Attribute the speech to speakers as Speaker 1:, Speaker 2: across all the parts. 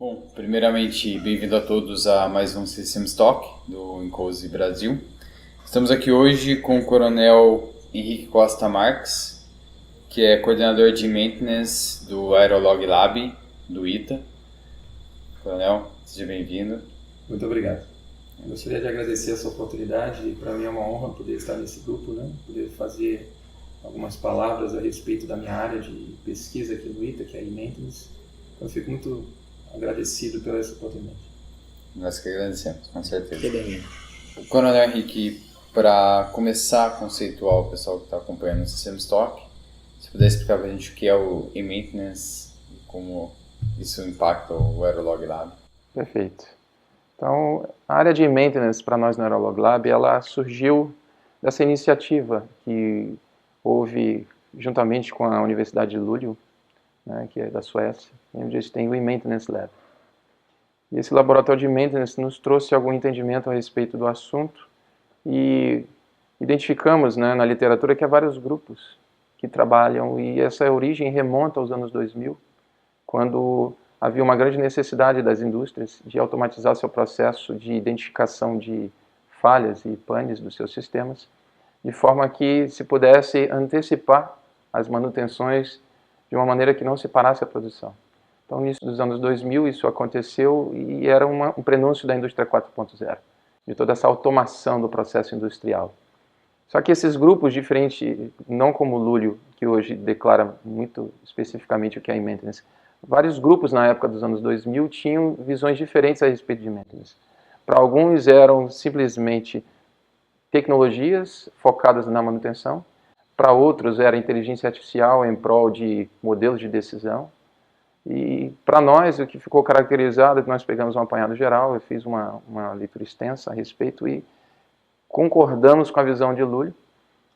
Speaker 1: Bom, primeiramente, bem-vindo a todos a mais um Systems Talk do Incosi Brasil. Estamos aqui hoje com o Coronel Henrique Costa Marques, que é coordenador de maintenance do Aerolog Lab, do ITA. Coronel, seja bem-vindo.
Speaker 2: Muito obrigado. Eu gostaria de agradecer essa oportunidade. Para mim é uma honra poder estar nesse grupo, poder fazer algumas palavras a respeito da minha área de pesquisa aqui no ITA, que é a maintenance. Então eu fico muito agradecido pela essa oportunidade.
Speaker 1: Nós que agradecemos, com certeza.
Speaker 2: Que bem.
Speaker 1: O Coronel Henrique, para começar a conceituar o pessoal que está acompanhando o Systems Talk, se puder explicar para a gente o que é o e-maintenance e como isso impacta o Aerolog Lab.
Speaker 2: Perfeito. Então, a área de maintenance para nós no Aerolog Lab, ela surgiu dessa iniciativa que houve juntamente com a Universidade de Luleå, que é da Suécia, onde eles têm o e-maintenance lab. E esse laboratório de maintenance nos trouxe algum entendimento a respeito do assunto e identificamos na literatura que há vários grupos que trabalham, e essa origem remonta aos anos 2000, quando havia uma grande necessidade das indústrias de automatizar seu processo de identificação de falhas e panes dos seus sistemas, de forma que se pudesse antecipar as manutenções de uma maneira que não se parasse a produção. Então, no início dos anos 2000, isso aconteceu e era um prenúncio da indústria 4.0, de toda essa automação do processo industrial. Só que esses grupos diferentes, não como o Luleå, que hoje declara muito especificamente o que é maintenance, vários grupos na época dos anos 2000 tinham visões diferentes a respeito de maintenance. Para alguns eram simplesmente tecnologias focadas na manutenção, para outros era inteligência artificial em prol de modelos de decisão, e para nós o que ficou caracterizado é que nós pegamos um apanhado geral, eu fiz uma leitura extensa a respeito e concordamos com a visão de Luleå,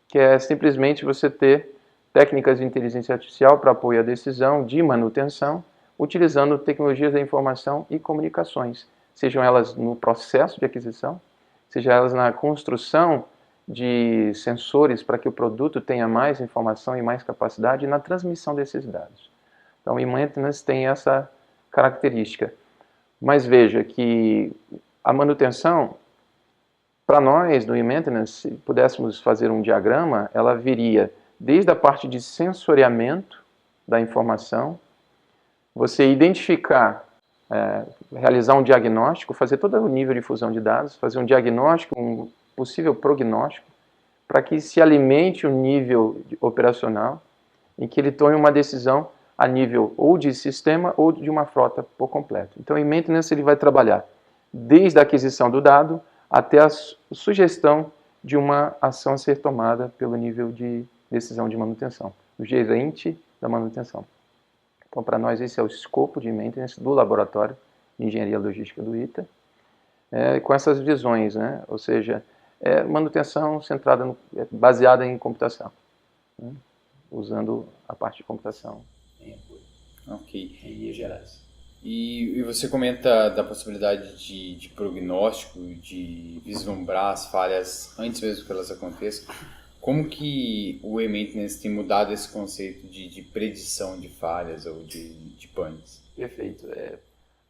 Speaker 2: que é simplesmente você ter técnicas de inteligência artificial para apoio à decisão de manutenção, utilizando tecnologias da informação e comunicações, sejam elas no processo de aquisição, sejam elas na construção de sensores para que o produto tenha mais informação e mais capacidade, e na transmissão desses dados. Então, o e-maintenance tem essa característica. Mas veja que a manutenção, para nós, no e-maintenance, se pudéssemos fazer um diagrama, ela viria desde a parte de sensoriamento da informação, você identificar, realizar um diagnóstico, fazer todo o nível de fusão de dados, fazer um diagnóstico, um possível prognóstico, para que se alimente um nível operacional em que ele tome uma decisão a nível ou de sistema ou de uma frota por completo. Então, o maintenance ele vai trabalhar desde a aquisição do dado até a sugestão de uma ação a ser tomada pelo nível de decisão de manutenção, do gerente da manutenção. Então, para nós, esse é o escopo de maintenance do Laboratório de Engenharia Logística do ITA, com essas visões, ou seja, manutenção centrada, baseada em computação, usando a parte de computação em apoio.
Speaker 1: Ok.
Speaker 2: Em linhas gerais.
Speaker 1: E você comenta da possibilidade de prognóstico, de vislumbrar as falhas antes mesmo que elas aconteçam. Como que o e-maintenance tem mudado esse conceito de predição de falhas ou de panes?
Speaker 2: Perfeito.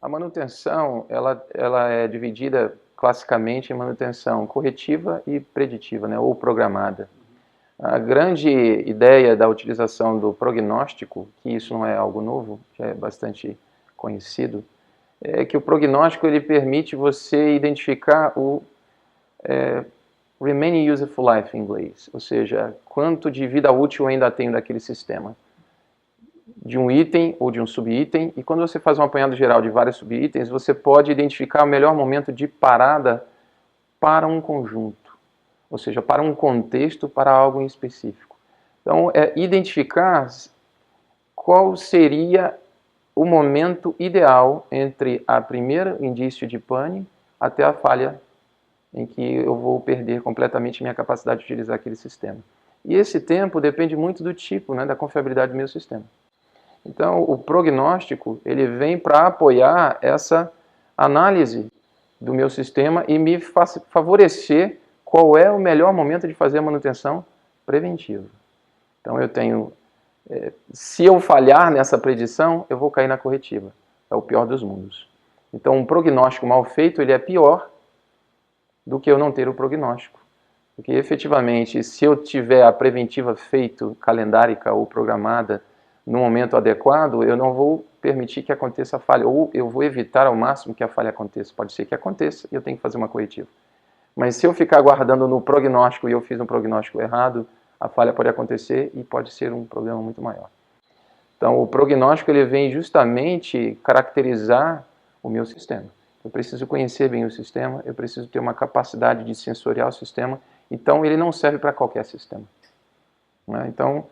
Speaker 2: A manutenção ela é dividida classicamente em manutenção corretiva e preditiva, ou programada. A grande ideia da utilização do prognóstico, que isso não é algo novo, já é bastante conhecido, é que o prognóstico ele permite você identificar o remaining useful life em inglês, ou seja, quanto de vida útil ainda tem daquele sistema, de um item ou de um subitem, e quando você faz um apanhado geral de vários subitens, você pode identificar o melhor momento de parada para um conjunto, ou seja, para um contexto, para algo em específico. Então, identificar qual seria o momento ideal entre a primeira indício de pane até a falha em que eu vou perder completamente minha capacidade de utilizar aquele sistema. E esse tempo depende muito do tipo, da confiabilidade do meu sistema. Então, o prognóstico ele vem para apoiar essa análise do meu sistema e me favorecer qual é o melhor momento de fazer a manutenção preventiva. Então, eu tenho, se eu falhar nessa predição, eu vou cair na corretiva. é o pior dos mundos. Então, um prognóstico mal feito, ele é pior do que eu não ter o prognóstico. Porque, efetivamente, se eu tiver a preventiva feita, calendárica ou programada, no momento adequado, eu não vou permitir que aconteça a falha, ou eu vou evitar ao máximo que a falha aconteça. Pode ser que aconteça e eu tenho que fazer uma corretiva. Mas se eu ficar aguardando no prognóstico e eu fiz um prognóstico errado, a falha pode acontecer e pode ser um problema muito maior. Então, o prognóstico ele vem justamente caracterizar o meu sistema. Eu preciso conhecer bem o sistema, eu preciso ter uma capacidade de sensoriar o sistema, então ele não serve para qualquer sistema. Né? Então,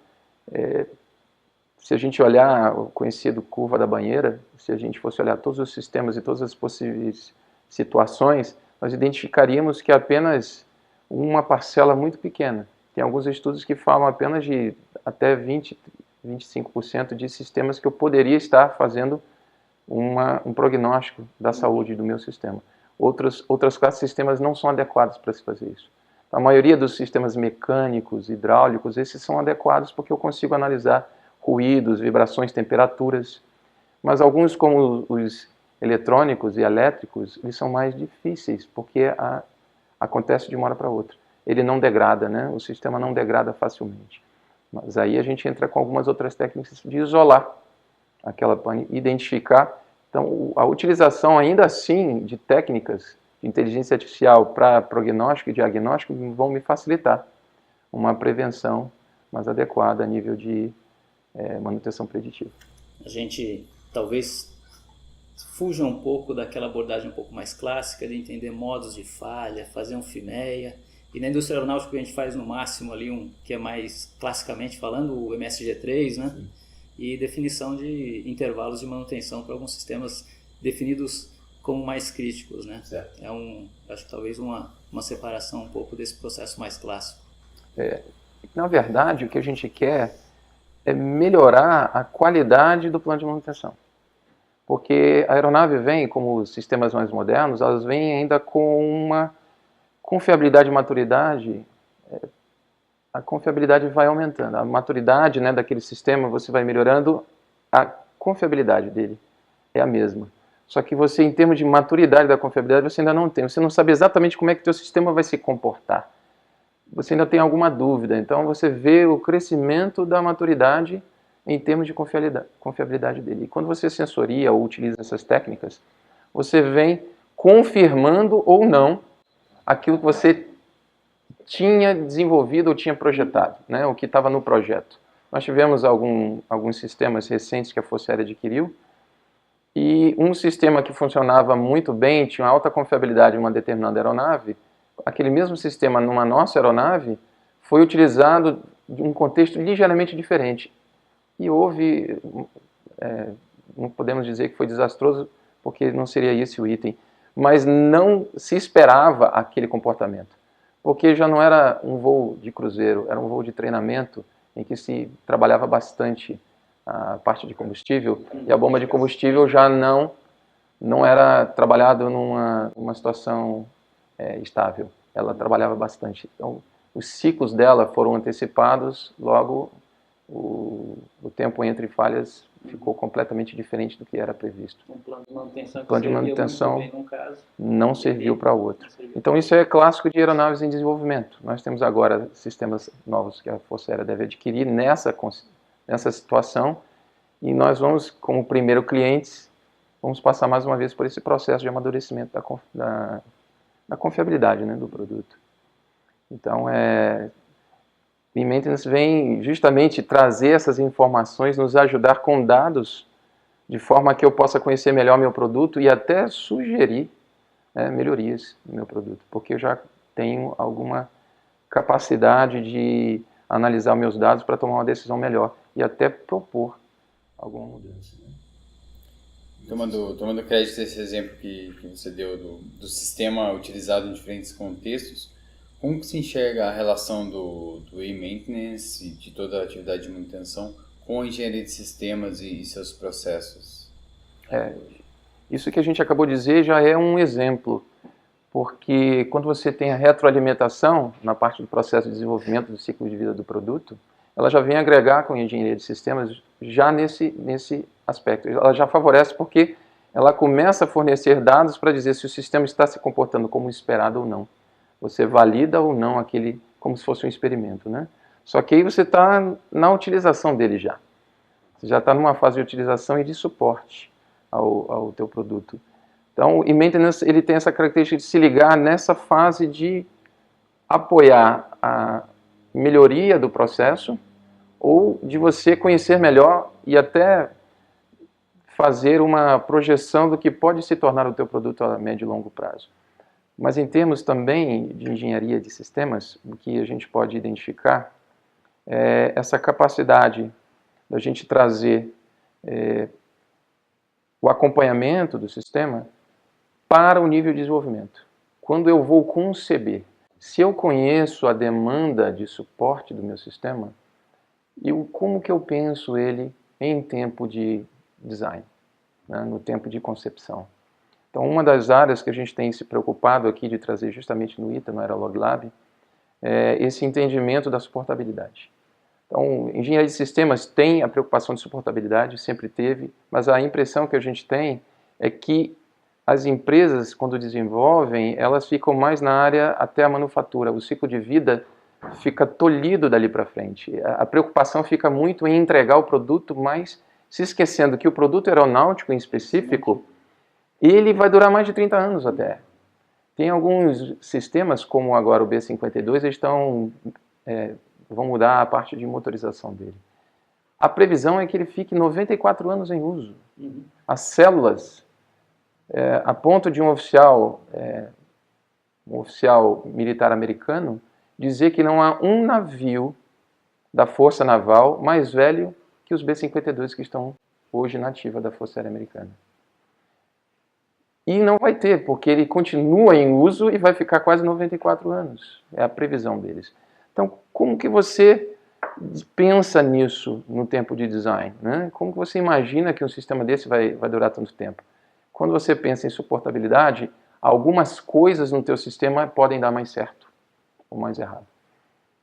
Speaker 2: se a gente olhar o conhecido curva da banheira, se a gente fosse olhar todos os sistemas e todas as possíveis situações, nós identificaríamos que apenas uma parcela muito pequena. Tem alguns estudos que falam apenas de até 25% de sistemas que eu poderia estar fazendo um prognóstico da saúde do meu sistema. Outras classes de sistemas não são adequados para se fazer isso. A maioria dos sistemas mecânicos, hidráulicos, esses são adequados porque eu consigo analisar ruídos, vibrações, temperaturas. Mas alguns, como os eletrônicos e elétricos, eles são mais difíceis porque acontece de uma hora para outra. Ele não degrada, né? O sistema não degrada facilmente. Mas aí a gente entra com algumas outras técnicas de isolar aquela pane, identificar. Então, a utilização ainda assim de técnicas de inteligência artificial para prognóstico e diagnóstico vão me facilitar uma prevenção mais adequada a nível de manutenção preditiva.
Speaker 3: A gente talvez fuja um pouco daquela abordagem um pouco mais clássica de entender modos de falha, fazer um FIMEA. E na indústria aeronáutica a gente faz no máximo ali que é mais classicamente falando o MSG3, né? Sim. E definição de intervalos de manutenção para alguns sistemas definidos como mais críticos, né? Certo. Acho que talvez uma separação um pouco desse processo mais clássico.
Speaker 2: Na verdade, o que a gente quer é melhorar a qualidade do plano de manutenção. Porque a aeronave vem, como os sistemas mais modernos, elas vêm ainda com uma confiabilidade e maturidade. A confiabilidade vai aumentando. A maturidade, né, daquele sistema, você vai melhorando, a confiabilidade dele é a mesma. Só que você, em termos de maturidade da confiabilidade, você ainda não tem. Você não sabe exatamente como é que o teu sistema vai se comportar. Você ainda tem alguma dúvida. Então, você vê o crescimento da maturidade em termos de confiabilidade dele. E quando você sensoria ou utiliza essas técnicas, você vem confirmando ou não aquilo que você tinha desenvolvido ou tinha projetado, né? O que estava no projeto. Nós tivemos alguns sistemas recentes que a Força Aérea adquiriu, e um sistema que funcionava muito bem, tinha alta confiabilidade em uma determinada aeronave, aquele mesmo sistema numa nossa aeronave foi utilizado em um contexto ligeiramente diferente. E houve, não podemos dizer que foi desastroso, porque não seria esse o item, mas não se esperava aquele comportamento. Porque já não era um voo de cruzeiro, era um voo de treinamento em que se trabalhava bastante a parte de combustível, e a bomba de combustível já não era trabalhada numa situação estável. Ela trabalhava bastante. Então, os ciclos dela foram antecipados, logo o tempo entre falhas ficou completamente diferente do que era previsto.
Speaker 3: Um plano de manutenção
Speaker 2: o plano de manutenção não serviu para outro. Então isso é clássico de aeronaves em desenvolvimento. Nós temos agora sistemas novos que a Força Aérea deve adquirir nessa situação, e nós vamos, como primeiro clientes, vamos passar mais uma vez por esse processo de amadurecimento da confiabilidade, né, do produto. Então, o Maintenance vem justamente trazer essas informações, nos ajudar com dados, de forma que eu possa conhecer melhor meu produto e até sugerir melhorias no meu produto, porque eu já tenho alguma capacidade de analisar meus dados para tomar uma decisão melhor e até propor alguma mudança.
Speaker 1: Tomando crédito desse exemplo que você deu do sistema utilizado em diferentes contextos, como que se enxerga a relação do e-maintenance e de toda a atividade de manutenção com a engenharia de sistemas e seus processos?
Speaker 2: Isso que a gente acabou de dizer já é um exemplo, porque quando você tem a retroalimentação na parte do processo de desenvolvimento do ciclo de vida do produto, ela já vem agregar com a engenharia de sistemas já nesse aspecto. Ela já favorece porque ela começa a fornecer dados para dizer se o sistema está se comportando como esperado ou não. Você valida ou não aquele como se fosse um experimento, né? Só que aí você está na utilização dele já. Você já está numa fase de utilização e de suporte ao teu produto. Então, o maintenance ele tem essa característica de se ligar nessa fase de apoiar a melhoria do processo ou de você conhecer melhor e até fazer uma projeção do que pode se tornar o teu produto a médio e longo prazo. Mas em termos também de engenharia de sistemas, o que a gente pode identificar é essa capacidade da gente trazer o acompanhamento do sistema para o nível de desenvolvimento. Quando eu vou conceber, se eu conheço a demanda de suporte do meu sistema, como que eu penso ele em tempo de design, né, no tempo de concepção. Então, uma das áreas que a gente tem se preocupado aqui de trazer justamente no ITA, no Aerolog Lab, é esse entendimento da suportabilidade. Então, engenharia de sistemas tem a preocupação de suportabilidade, sempre teve, mas a impressão que a gente tem é que as empresas, quando desenvolvem, elas ficam mais na área até a manufatura. O ciclo de vida fica tolhido dali para frente. A preocupação fica muito em entregar o produto, mas se esquecendo que o produto aeronáutico em específico, ele vai durar mais de 30 anos até. Tem alguns sistemas, como agora o B-52, eles vão mudar a parte de motorização dele. A previsão é que ele fique 94 anos em uso. As células, a ponto de um oficial militar americano, dizer que não há um navio da Força Naval mais velho que os B-52 que estão hoje na ativa da Força Aérea Americana. E não vai ter, porque ele continua em uso e vai ficar quase 94 anos. É a previsão deles. Então, como que você pensa nisso no tempo de design, né? Como que você imagina que um sistema desse vai durar tanto tempo? Quando você pensa em suportabilidade, algumas coisas no teu sistema podem dar mais certo ou mais errado.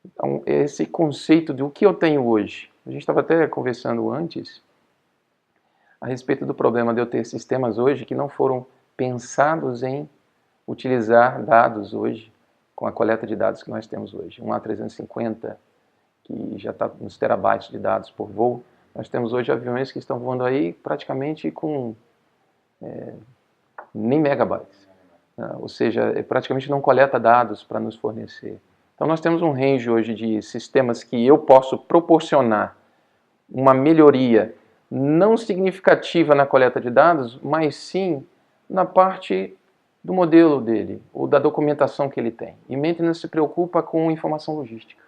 Speaker 2: Então, esse conceito do que eu tenho hoje, a gente estava até conversando antes a respeito do problema de eu ter sistemas hoje que não foram pensados em utilizar dados hoje, com a coleta de dados que nós temos hoje. Um A350, que já está nos terabytes de dados por voo, nós temos hoje aviões que estão voando aí praticamente com nem megabytes. Ou seja, praticamente não coleta dados para nos fornecer. Então nós temos um range hoje de sistemas que eu posso proporcionar uma melhoria não significativa na coleta de dados, mas sim na parte do modelo dele, ou da documentação que ele tem. E maintenance se preocupa com informação logística.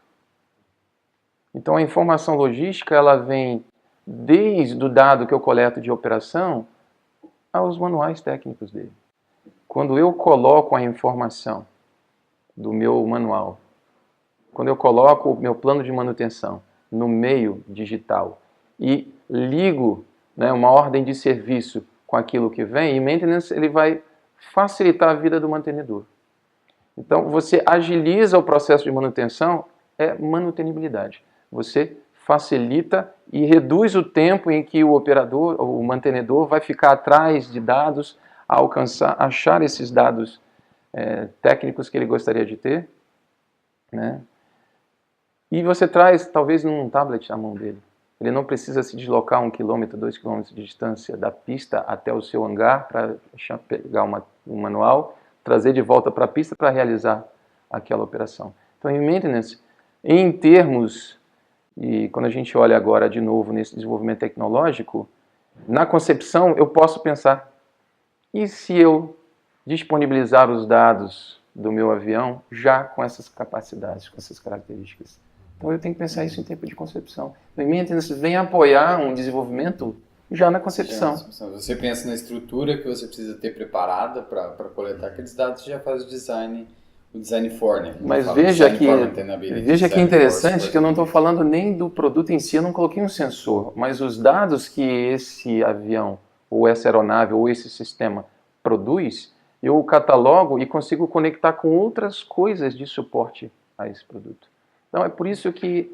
Speaker 2: Então a informação logística, ela vem desde o dado que eu coleto de operação aos manuais técnicos dele. Quando eu coloco a informação do meu manual, quando eu coloco o meu plano de manutenção no meio digital e ligo, né, uma ordem de serviço com aquilo que vem, e maintenance ele vai facilitar a vida do mantenedor. Então, você agiliza o processo de manutenção, é manutenibilidade. Você facilita e reduz o tempo em que o operador, o mantenedor, vai ficar atrás de dados, achar esses dados técnicos que ele gostaria de ter, né? E você traz, talvez, num tablet na mão dele. Ele não precisa se deslocar 1 quilômetro, 2 quilômetros de distância da pista até o seu hangar para pegar um manual, trazer de volta para a pista para realizar aquela operação. Então, em maintenance, em termos, e quando a gente olha agora de novo nesse desenvolvimento tecnológico, na concepção eu posso pensar, e se eu disponibilizar os dados do meu avião já com essas capacidades, com essas características? Então eu tenho que pensar isso em tempo de concepção. O maintenance vem apoiar um desenvolvimento já na concepção.
Speaker 1: Você pensa na estrutura que você precisa ter preparada para coletar aqueles dados e já faz o design for, né?
Speaker 2: Mas veja que interessante que eu não estou falando nem do produto em si, eu não coloquei um sensor, mas os dados que esse avião, ou essa aeronave, ou esse sistema produz, eu catalogo e consigo conectar com outras coisas de suporte a esse produto. Então é por isso que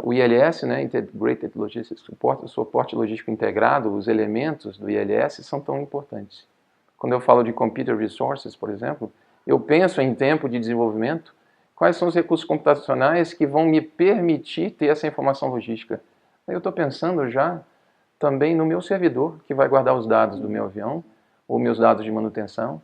Speaker 2: O ILS, né, Integrated Logistics Support, o suporte logístico integrado, os elementos do ILS são tão importantes. Quando eu falo de Computer Resources, por exemplo, eu penso em tempo de desenvolvimento, quais são os recursos computacionais que vão me permitir ter essa informação logística. Aí eu estou pensando já também no meu servidor, que vai guardar os dados do meu avião, ou meus dados de manutenção.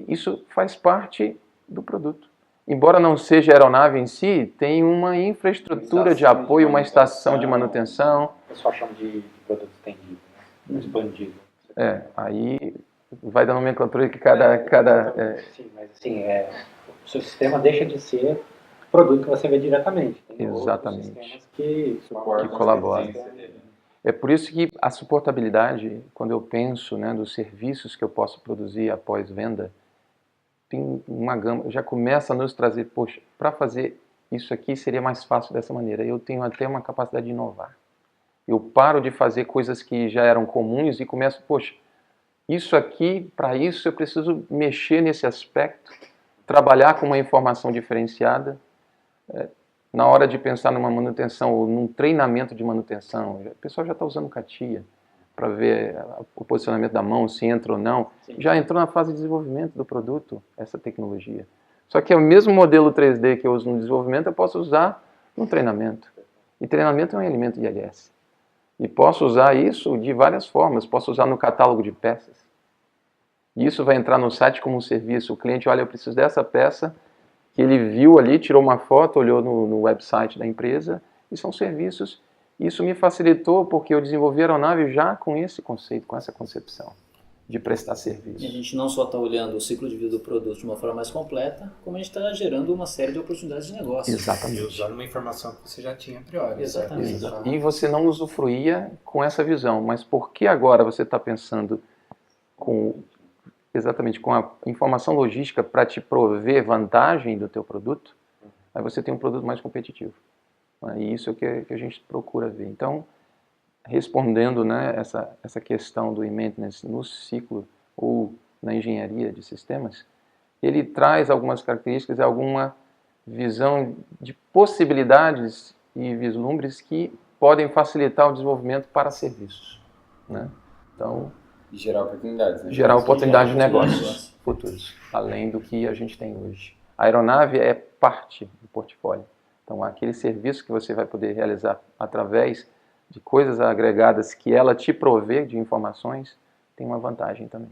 Speaker 2: Isso faz parte do produto. Embora não seja a aeronave em si, tem uma infraestrutura de apoio, uma estação de manutenção.
Speaker 4: O pessoal chama de produto estendido, né? Expandido.
Speaker 2: Aí vai da nomenclatura que
Speaker 4: Sim, mas assim, o seu sistema deixa de ser produto que você vê diretamente. Tem
Speaker 2: Exatamente.
Speaker 4: outros sistemas que
Speaker 2: colaboram. É por isso que a suportabilidade, quando eu penso, né, dos serviços que eu posso produzir após venda, tem uma gama, já começa a nos trazer, poxa, para fazer isso aqui seria mais fácil dessa maneira. Eu tenho até uma capacidade de inovar. Eu paro de fazer coisas que já eram comuns e começo, poxa, isso aqui, para isso eu preciso mexer nesse aspecto, trabalhar com uma informação diferenciada. Na hora de pensar numa manutenção ou num treinamento de manutenção, o pessoal já está usando CATIA para ver o posicionamento da mão, se entra ou não. Sim. Já entrou na fase de desenvolvimento do produto, essa tecnologia. Só que é o mesmo modelo 3D que eu uso no desenvolvimento, eu posso usar no treinamento. E treinamento é um elemento de ILS. E posso usar isso de várias formas. Posso usar no catálogo de peças. E isso vai entrar no site como um serviço. O cliente olha, eu preciso dessa peça, que ele viu ali, tirou uma foto, olhou no website da empresa, e são serviços. Isso me facilitou porque eu desenvolvi a aeronave já com esse conceito, com essa concepção de prestar serviço.
Speaker 3: E a gente não só está olhando o ciclo de vida do produto de uma forma mais completa, como a gente está gerando uma série de oportunidades de negócio.
Speaker 2: Exatamente.
Speaker 5: E usando uma informação que você já tinha a priori.
Speaker 3: Exatamente.
Speaker 2: E você não usufruía com essa visão, mas por que agora você está pensando exatamente com a informação logística para te prover vantagem do teu produto? Aí você tem um produto mais competitivo. E isso é o que a gente procura ver. Então, respondendo, né, essa questão do maintenance no ciclo ou na engenharia de sistemas, ele traz algumas características, alguma visão de possibilidades e vislumbres que podem facilitar o desenvolvimento para serviços, né? Então,
Speaker 1: e gerar oportunidades. Né?
Speaker 2: Gerar oportunidades de negócios futuros, além do que a gente tem hoje. A aeronave é parte do portfólio. Então, aquele serviço que você vai poder realizar através de coisas agregadas que ela te provê de informações, tem uma vantagem também.